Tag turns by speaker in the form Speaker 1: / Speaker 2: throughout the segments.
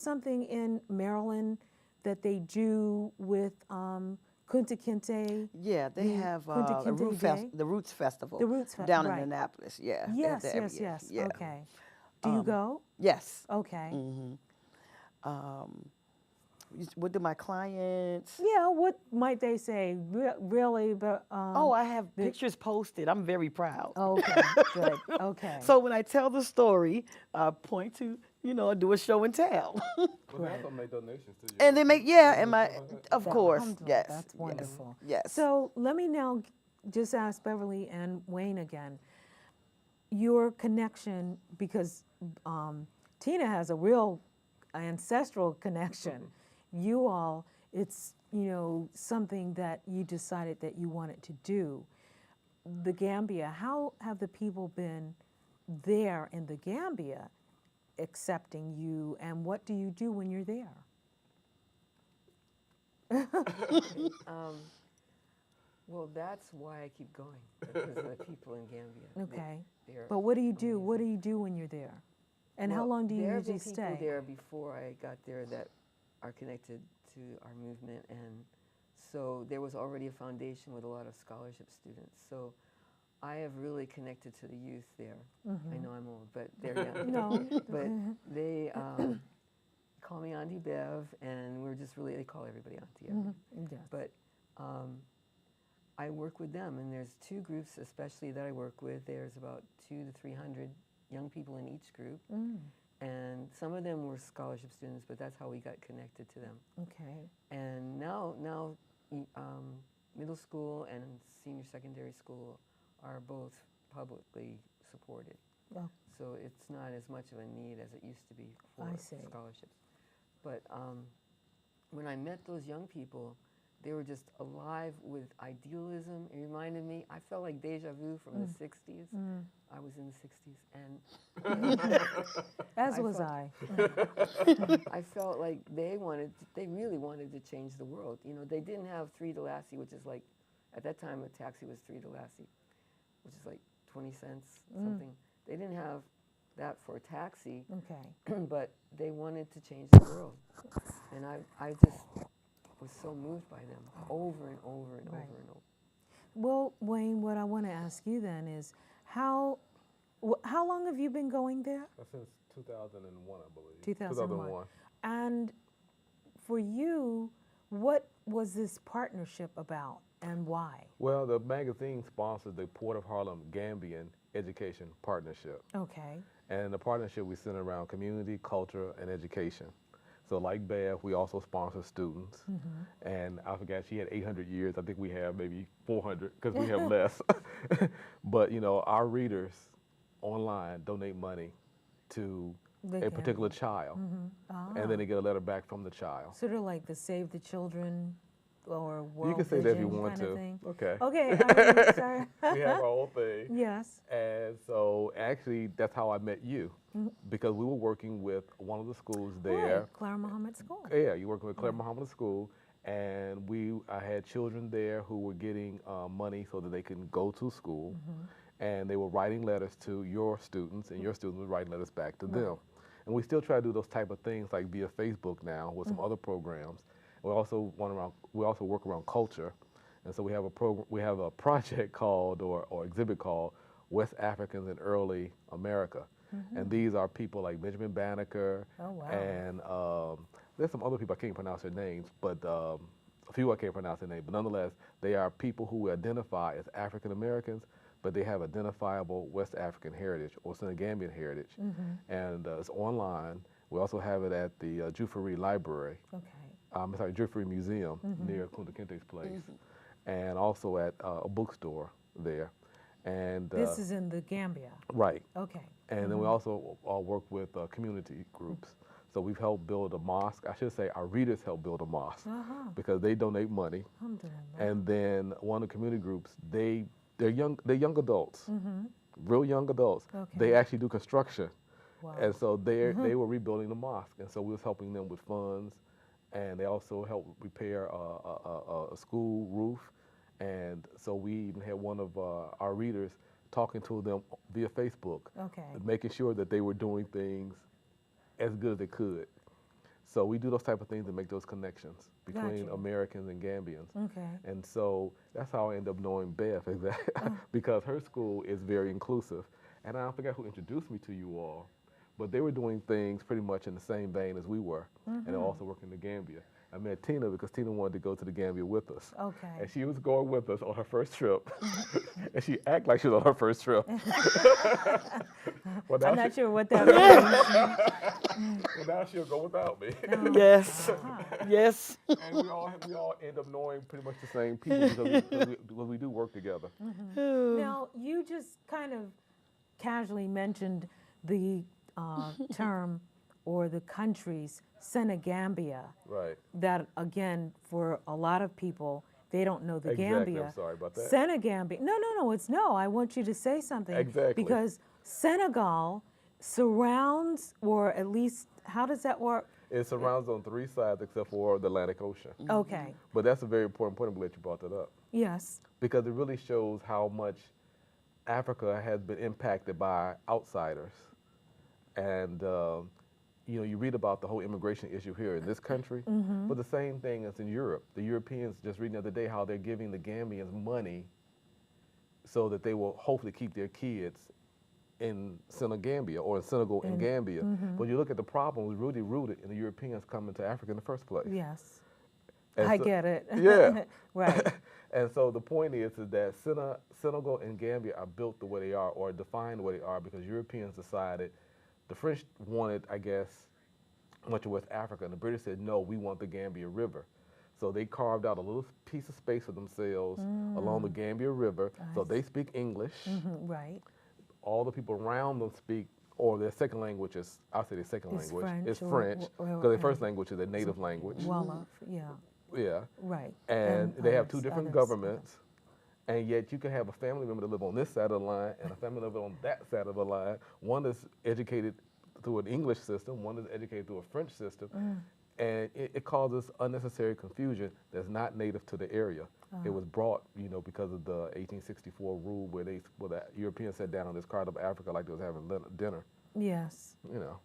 Speaker 1: something in Maryland that they do with Kunta Kinte?
Speaker 2: Yeah, they have
Speaker 1: Kunta Kinte Day?
Speaker 2: the Roots Festival
Speaker 1: The Roots
Speaker 2: down in
Speaker 1: right.
Speaker 2: Annapolis. Yeah, they have
Speaker 1: Yes,
Speaker 2: that every
Speaker 1: yes,
Speaker 2: year.
Speaker 1: yes.
Speaker 2: Yeah.
Speaker 1: Okay. Do you go?
Speaker 2: Yes.
Speaker 1: Okay.
Speaker 2: What do my clients?
Speaker 1: Yeah, what might they say? Really, but
Speaker 2: Oh, I have pictures posted. I'm very proud.
Speaker 1: Okay, good. Okay.
Speaker 2: So when I tell the story, I point to, do a show and tell.
Speaker 3: Well, they also make donations to you.
Speaker 2: And they make, of course, yes.
Speaker 1: That's wonderful.
Speaker 2: Yes.
Speaker 1: So let me now just ask Beverly and Wayne again, your connection, because Tina has a real ancestral connection. You all, it's, something that you decided that you wanted to do. The Gambia, how have the people been there in the Gambia accepting you, and what do you do when you're there?
Speaker 4: Well, that's why I keep going, because of the people in Gambia.
Speaker 1: Okay. But what do you do? What do you do when you're there? And how long do you usually stay?
Speaker 4: There have been people there before I got there that are connected to our movement, and so there was already a foundation with a lot of scholarship students. So I have really connected to the youth there. I know I'm old, but they're young.
Speaker 1: No.
Speaker 4: But they call me Auntie Bev, and we're just really, they call everybody Auntie.
Speaker 1: Yes.
Speaker 4: But I work with them, and there's two groups especially that I work with. There's about 200 to 300 young people in each group. And some of them were scholarship students, but that's how we got connected to them.
Speaker 1: Okay.
Speaker 4: And now middle school and senior secondary school are both publicly supported.
Speaker 1: Oh.
Speaker 4: So it's not as much of a need as it used to be for scholarships. But when I met those young people, they were just alive with idealism. It reminded me, I felt like deja vu from the 60s. I was in the 60s, and
Speaker 1: as was I.
Speaker 4: I felt like they really wanted to change the world. They didn't have $3 Lassie, which is like, at that time a taxi was $3 Lassie, which is like 20 cents something. They didn't have that for a taxi.
Speaker 1: Okay.
Speaker 4: But they wanted to change the world, and I just was so moved by them over and over and over and over.
Speaker 1: Well, Wayne, what I want to ask you then is, how long have you been going there?
Speaker 3: Since 2001, I believe.
Speaker 1: 2001. And for you, what was this partnership about and why?
Speaker 3: Well, the magazine sponsors the Port of Harlem Gambian Education Partnership.
Speaker 1: Okay.
Speaker 3: And the partnership we center around community, culture, and education. So like Bev, we also sponsor students. And I forgot, she had 800 years. I think we have maybe 400 because we have less. But our readers online donate money to a particular child. And then they get a letter back from the child.
Speaker 1: Sort of like the Save the Children or World
Speaker 3: You can say that if you want to.
Speaker 1: Thing.
Speaker 3: Okay.
Speaker 1: Okay. Sorry.
Speaker 3: We have our own thing.
Speaker 1: Yes.
Speaker 3: And so actually that's how I met you, because we were working with one of the schools there.
Speaker 1: Right. Claire Muhammad School.
Speaker 3: Yeah, you're working with Claire Muhammad School, and I had children there who were getting money so that they can go to school, and they were writing letters to your students, and your students were writing letters back to them. And we still try to do those type of things like via Facebook now with some other programs. We also work around culture, and so we have a project called or exhibit called West Africans in Early America, and these are people like Benjamin Banneker, and there's some other people I can't pronounce their names, but a few I can't pronounce their names, but nonetheless they are people who identify as African Americans, but they have identifiable West African heritage or Senegambian heritage, and it's online. We also have it at the Juffery Library.
Speaker 1: Okay.
Speaker 3: Juffery Museum near Kunta Kinte's place, and also at a bookstore there. And
Speaker 1: this is in the Gambia.
Speaker 3: Right.
Speaker 1: Okay.
Speaker 3: And then we also work with community groups. So we've helped build a mosque. I should say our readers help build a mosque because they donate money. And then one of the community groups, they're young adults, real young adults.
Speaker 1: Okay.
Speaker 3: They actually do construction.
Speaker 1: Wow.
Speaker 3: And so they were rebuilding the mosque, and so we was helping them with funds. And they also helped repair a school roof. And so we even had one of our readers talking to them via Facebook, making sure that they were doing things as good as they could. So we do those type of things to make those connections between
Speaker 1: Gotcha.
Speaker 3: Americans and Gambians.
Speaker 1: Okay.
Speaker 3: And so that's how I end up knowing Beth, exactly, because her school is very inclusive. And I forget who introduced me to you all, but they were doing things pretty much in the same vein as we were, and they're also working in Gambia. I met Tina because Tina wanted to go to the Gambia with us.
Speaker 1: Okay.
Speaker 3: And she was going with us on her first trip. And she acted like she was on her first trip. Well,
Speaker 1: I'm not sure what that means.
Speaker 3: well, now she'll go without me.
Speaker 2: Yes. Yes.
Speaker 3: And we all end up knowing pretty much the same people because we do work together.
Speaker 1: Now, you just kind of casually mentioned the term or the countries, Senegambia.
Speaker 3: Right.
Speaker 1: That, again, for a lot of people, they don't know the
Speaker 3: Exactly.
Speaker 1: Gambia.
Speaker 3: I'm sorry about that.
Speaker 1: Senegambia. No, it's no. I want you to say something.
Speaker 3: Exactly.
Speaker 1: Because Senegal surrounds, or at least, how does that work?
Speaker 3: It surrounds on 3 sides except for the Atlantic Ocean.
Speaker 1: Okay.
Speaker 3: But that's a very important point. I'm glad you brought that up.
Speaker 1: Yes.
Speaker 3: Because it really shows how much Africa has been impacted by outsiders. And, you read about the whole immigration issue here in this country, but the same thing is in Europe. The Europeans, just reading the other day, how they're giving the Gambians money so that they will hopefully keep their kids in Senegambia or in Senegal and Gambia. But you look at the problem, was really rooted in the Europeans coming to Africa in the first place.
Speaker 1: Yes.
Speaker 3: And
Speaker 1: I
Speaker 3: so-
Speaker 1: get it.
Speaker 3: Yeah.
Speaker 1: Right.
Speaker 3: And so the point is that Senegal and Gambia are built the way they are, or defined the way they are, because Europeans decided, the French wanted, I guess, much of West Africa, and the British said, no, we want the Gambia River. So they carved out a little piece of space for themselves along the Gambia River. So they speak English.
Speaker 1: Right.
Speaker 3: All the people around them speak, or their second language is, I'll say their second
Speaker 1: It's
Speaker 3: language,
Speaker 1: French
Speaker 3: is
Speaker 1: or-
Speaker 3: French,
Speaker 1: or-
Speaker 3: because their first language is their native language.
Speaker 1: Wolof, yeah.
Speaker 3: Yeah.
Speaker 1: Right.
Speaker 3: And they have 2
Speaker 1: others,
Speaker 3: different
Speaker 1: others.
Speaker 3: governments, and yet you can have a family member that live on this side of the line and a family member on that side of the line. One is educated through an English system, one is educated through a French system, and it causes unnecessary confusion that's not native to the area. It was brought, because of the 1864 rule where the Europeans sat down on this part of Africa like they was having dinner.
Speaker 1: Yes.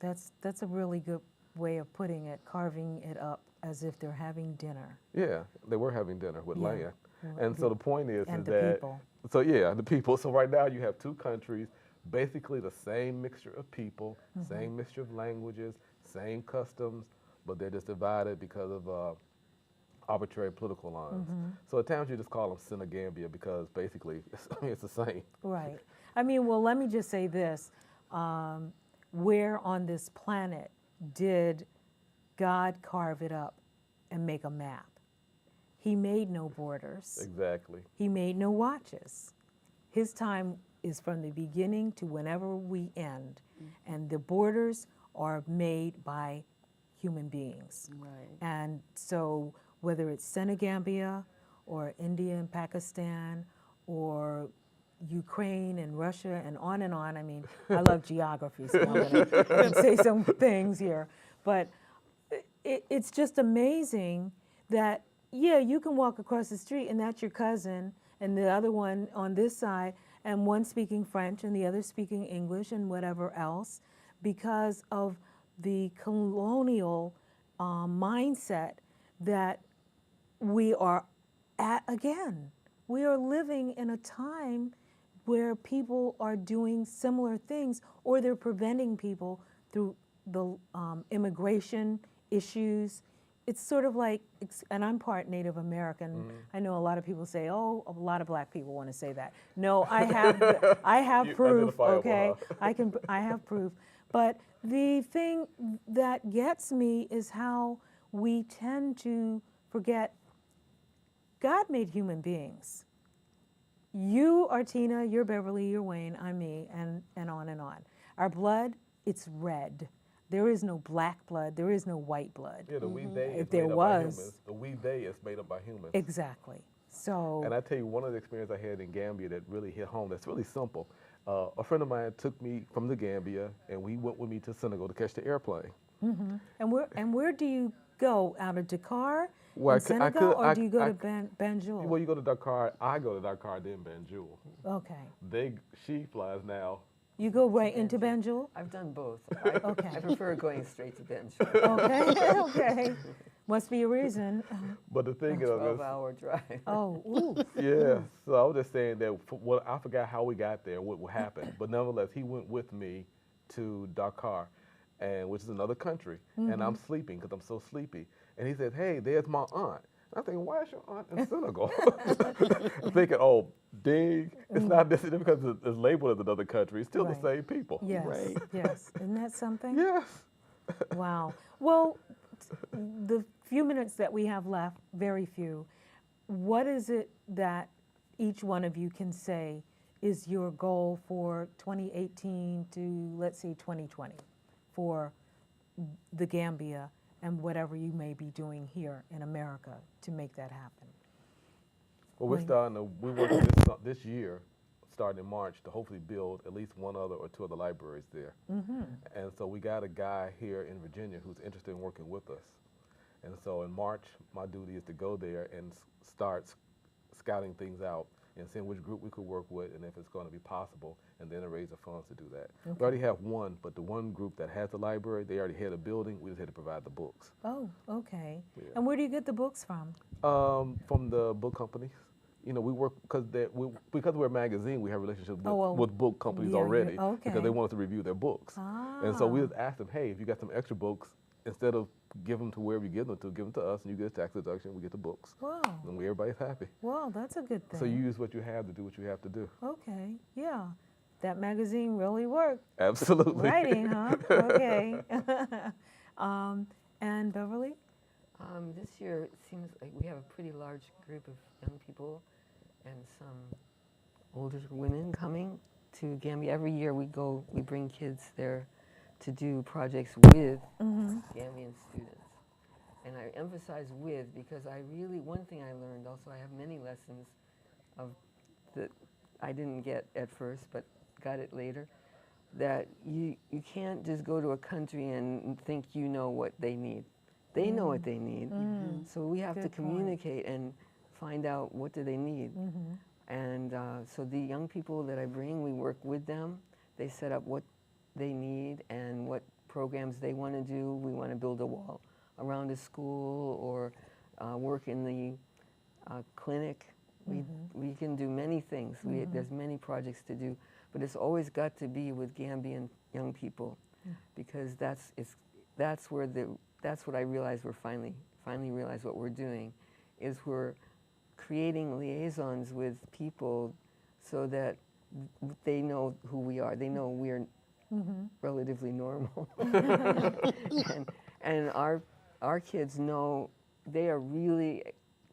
Speaker 1: That's a really good way of putting it, carving it up as if they're having dinner.
Speaker 3: Yeah, they were having dinner with
Speaker 1: Yeah.
Speaker 3: land. And so the point is
Speaker 1: And the
Speaker 3: that
Speaker 1: people.
Speaker 3: So yeah, the people. So right now you have 2 countries, basically the same mixture of people, same mixture of languages, same customs, but they're just divided because of arbitrary political lines. So at times you just call them Senegambia because basically it's the same.
Speaker 1: Right. I mean, well, let me just say this. Where on this planet did God carve it up and make a map? He made no borders.
Speaker 3: Exactly.
Speaker 1: He made no watches. His time is from the beginning to whenever we end. And the borders are made by human beings.
Speaker 2: Right.
Speaker 1: And so whether it's Senegambia or India and Pakistan or Ukraine and Russia and on, I mean, I love geography, so I'm going to say some things here. But it's just amazing that, yeah, you can walk across the street and that's your cousin and the other one on this side and one speaking French and the other speaking English and whatever else because of the colonial mindset that we are at again. We are living in a time where people are doing similar things or they're preventing people through the immigration issues. It's sort of like, and I'm part Native American. I know a lot of people say, oh, a lot of black people want to say that. No, I have
Speaker 3: You
Speaker 1: proof,
Speaker 3: identifiable,
Speaker 1: okay?
Speaker 3: huh?
Speaker 1: I have proof. But the thing that gets me is how we tend to forget God made human beings. You are Tina, you're Beverly, you're Wayne, I'm me, and on and on. Our blood, it's red. There is no black blood, there is no white blood.
Speaker 3: Yeah, the we they is
Speaker 1: If there
Speaker 3: made up by
Speaker 1: was.
Speaker 3: humans. The we they is made up by humans.
Speaker 1: Exactly. So,
Speaker 3: And I tell you, one of the experiences I had in Gambia that really hit home, that's really simple. A friend of mine took me from the Gambia, and we went with me to Senegal to catch the airplane.
Speaker 1: and where do you go? Out of Dakar,
Speaker 3: Well,
Speaker 1: in Senegal, or do you go to Banjul?
Speaker 3: Well, you go to Dakar. I go to Dakar, then Banjul.
Speaker 1: Okay.
Speaker 3: She flies now
Speaker 1: You go right
Speaker 4: to
Speaker 1: into
Speaker 4: Banjul.
Speaker 1: Banjul?
Speaker 4: I've done both.
Speaker 1: Okay.
Speaker 4: I prefer going straight to Banjul.
Speaker 1: Okay, okay. Must be a reason.
Speaker 3: But the thing is,
Speaker 4: 12-hour drive.
Speaker 1: Oh, ooh.
Speaker 3: yeah. So I was just saying that I forgot how we got there, what happened. But nevertheless, he went with me to Dakar, which is another country, and I'm sleeping because I'm so sleepy. And he said, "Hey, there's my aunt." I'm thinking, why is your aunt in Senegal? I'm thinking, oh, dang, it's not this because it's labeled as another country. It's still
Speaker 1: Right.
Speaker 3: the same people.
Speaker 1: Yes,
Speaker 2: Right.
Speaker 1: yes. Isn't that something?
Speaker 3: Yes.
Speaker 1: Wow. Well, the few minutes that we have left, very few, what is it that each one of you can say is your goal for 2018 to, let's say, 2020 for the Gambia and whatever you may be doing here in America to make that happen?
Speaker 3: Well, we're
Speaker 1: Wayne.
Speaker 3: starting to, we work this year, starting in March, to hopefully build at least one other or two other libraries there. And so we got a guy here in Virginia who's interested in working with us. And so in March, my duty is to go there and start scouting things out and seeing which group we could work with and if it's going to be possible, and then to raise the funds to do that. We already have one, but the one group that has the library, they already had a building. We just had to provide the books.
Speaker 1: Oh, okay.
Speaker 3: Yeah.
Speaker 1: And where do you get the books from?
Speaker 3: From the book companies. You know, we work because we're a magazine. We have relationships with book companies
Speaker 1: yeah,
Speaker 3: already
Speaker 1: okay.
Speaker 3: because they want us to review their books. And so we just asked them, hey, if you got some extra books, instead of give them to wherever you give them to us, and you get a tax deduction. We get the books,
Speaker 1: Wow.
Speaker 3: and everybody's happy.
Speaker 1: Well, that's a good thing.
Speaker 3: So you use what you have to do what you have to do.
Speaker 1: Okay, yeah. That magazine really worked.
Speaker 3: Absolutely.
Speaker 1: Writing, huh? Okay. And Beverly?
Speaker 4: This year, it seems like we have a pretty large group of young people and some older women coming to Gambia. Every year we bring kids there to do projects with Gambian students. And I emphasize with because one thing I learned also, I have many lessons that I didn't get at first, but got it later, that you can't just go to a country and think you know what they need. They know what they need. So we have to communicate and find out what do they need. And so the young people that I bring, we work with them. They set up what they need and what programs they want to do. We want to build a wall around a school or work in the clinic. We can do many things. There's many projects to do, but it's always got to be with Gambian young people because that's what I realized we're finally realized what we're doing is we're creating liaisons with people so that they know who we are. They know we're relatively normal. and our kids know they are really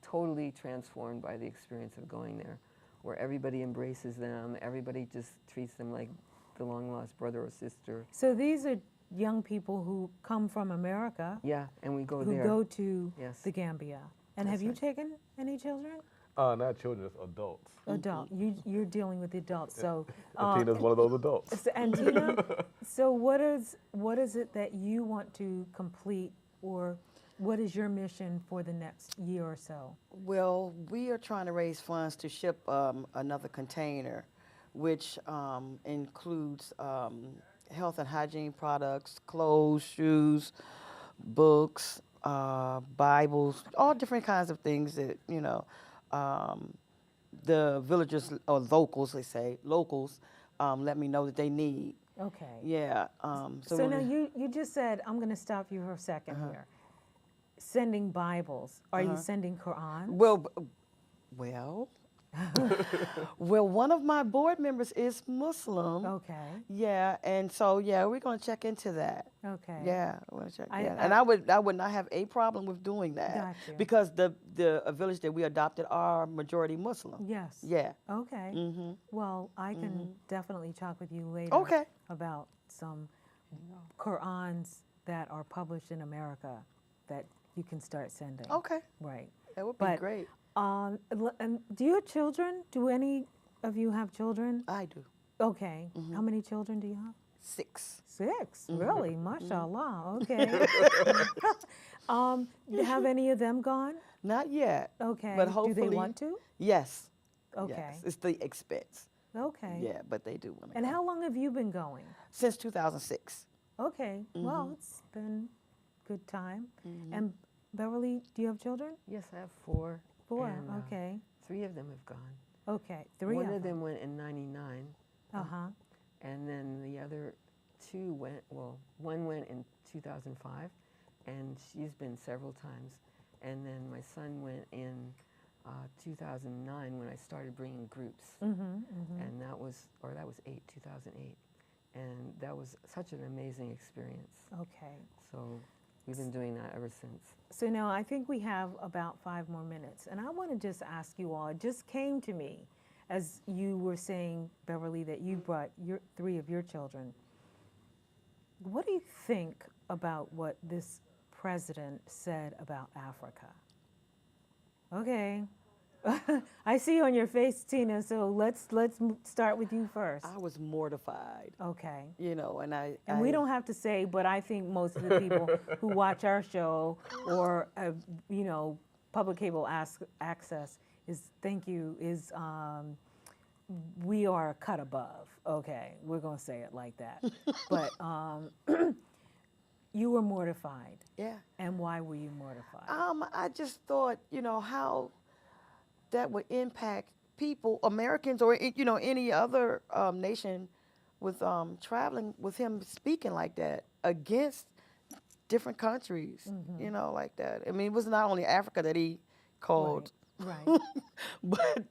Speaker 4: totally transformed by the experience of going there, where everybody embraces them, everybody just treats them like the long-lost brother or sister.
Speaker 1: So these are young people who come from America.
Speaker 4: Yeah, and we go
Speaker 1: who
Speaker 4: there.
Speaker 1: Who go to
Speaker 4: Yes.
Speaker 1: the Gambia. And
Speaker 4: That's
Speaker 1: have you
Speaker 4: right.
Speaker 1: taken any children?
Speaker 3: Not children, it's adults.
Speaker 1: Adult. You're dealing with the adults. So
Speaker 3: And Tina's one of those adults.
Speaker 1: And Tina, so what is it that you want to complete, or what is your mission for the next year or so?
Speaker 2: Well, we are trying to raise funds to ship another container, which includes health and hygiene products, clothes, shoes, books, Bibles, all different kinds of things that, the villagers or locals, they say, let me know that they need.
Speaker 1: Okay.
Speaker 2: Yeah.
Speaker 1: So now you just said, I'm going to stop you for a second here. Sending Bibles. Are you sending Qur'an?
Speaker 2: Well, one of my board members is Muslim.
Speaker 1: Okay.
Speaker 2: Yeah, and so we're going to check into that.
Speaker 1: Okay.
Speaker 2: Yeah, we're gonna check.
Speaker 1: I-
Speaker 2: And I would not have a problem with doing that
Speaker 1: Gotcha.
Speaker 2: because the village that we adopted are majority Muslim.
Speaker 1: Yes.
Speaker 2: Yeah.
Speaker 1: Okay. Well, I can definitely talk with you later
Speaker 2: Okay.
Speaker 1: about some Qur'ans that are published in America that you can start sending.
Speaker 2: Okay.
Speaker 1: Right.
Speaker 2: That would be
Speaker 1: But,
Speaker 2: great.
Speaker 1: And do you have children? Do any of you have children?
Speaker 2: I do.
Speaker 1: Okay. How many children do you have?
Speaker 2: 6.
Speaker 1: 6, really? MashaAllah. Okay. Have any of them gone?
Speaker 2: Not yet.
Speaker 1: Okay.
Speaker 2: But
Speaker 1: Do
Speaker 2: hopefully.
Speaker 1: they want to?
Speaker 2: Yes.
Speaker 1: Okay.
Speaker 2: Yes. It's the expense.
Speaker 1: Okay.
Speaker 2: Yeah, but they do want to
Speaker 1: And
Speaker 2: come.
Speaker 1: how long have you been going?
Speaker 2: Since 2006.
Speaker 1: Okay. Well, it's been good time. And Beverly, do you have children?
Speaker 4: Yes, I have 4.
Speaker 1: 4.
Speaker 4: and,
Speaker 1: Okay.
Speaker 4: 3 of them have gone.
Speaker 1: Okay. 3
Speaker 4: One
Speaker 1: of
Speaker 4: of
Speaker 1: them.
Speaker 4: them went in '99, and then the other 2 went. Well, one went in 2005, and she's been several times. And then my son went in 2009 when I started bringing groups, and that was 2008, and that was such an amazing experience.
Speaker 1: Okay.
Speaker 4: So we've been doing that ever since.
Speaker 1: So now I think we have about 5 more minutes, and I want to just ask you all, it just came to me as you were saying, Beverly, that you brought 3 of your children. What do you think about what this president said about Africa? Okay. I see on your face, Tina, so let's start with you first.
Speaker 2: I was mortified,
Speaker 1: Okay.
Speaker 2: you know, and
Speaker 1: we don't have to say, but I think most of the people who watch our show or, you know, public cable access we are a cut above. Okay, we're going to say it like that. But you were mortified.
Speaker 2: Yeah.
Speaker 1: And why were you mortified?
Speaker 2: I just thought, you know, how that would impact people, Americans, or you know, any other nation, with traveling with him speaking like that against different countries, you know, like that. I mean, it was not only Africa that he called,
Speaker 1: Right.
Speaker 2: but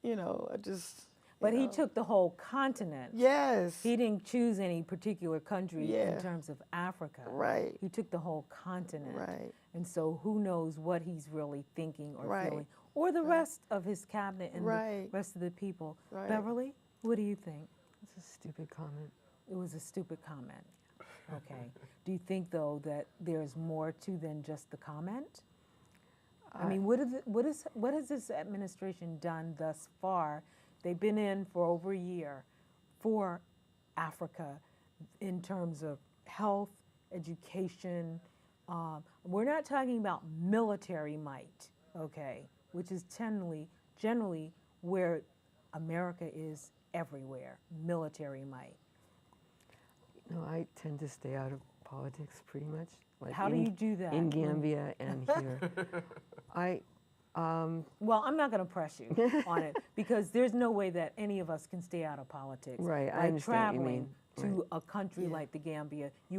Speaker 2: you know, I just.
Speaker 1: But he took the whole continent.
Speaker 2: Yes.
Speaker 1: He didn't choose any particular country in terms of Africa.
Speaker 2: Right.
Speaker 1: He took the whole continent.
Speaker 2: Right.
Speaker 1: And so who knows what he's really thinking or
Speaker 2: Right.
Speaker 1: feeling, or the rest of his cabinet and
Speaker 2: Right.
Speaker 1: the rest of the people.
Speaker 2: Right.
Speaker 1: Beverly, what do you think?
Speaker 4: It's a stupid comment.
Speaker 1: It was a stupid comment. Okay. Do you think, though, that there's more to than just the comment? I mean, what has this administration done thus far? They've been in for over a year for Africa in terms of health, education. We're not talking about military might, okay, which is generally where America is everywhere, military might.
Speaker 4: No, I tend to stay out of politics pretty much. Like
Speaker 1: How do you do that?
Speaker 4: In Gambia and here.
Speaker 1: Well, I'm not going to press you on it because there's no way that any of us can stay out of politics.
Speaker 4: Right, I
Speaker 1: Like
Speaker 4: understand what you
Speaker 1: traveling
Speaker 4: mean.
Speaker 1: to a country like the Gambia, you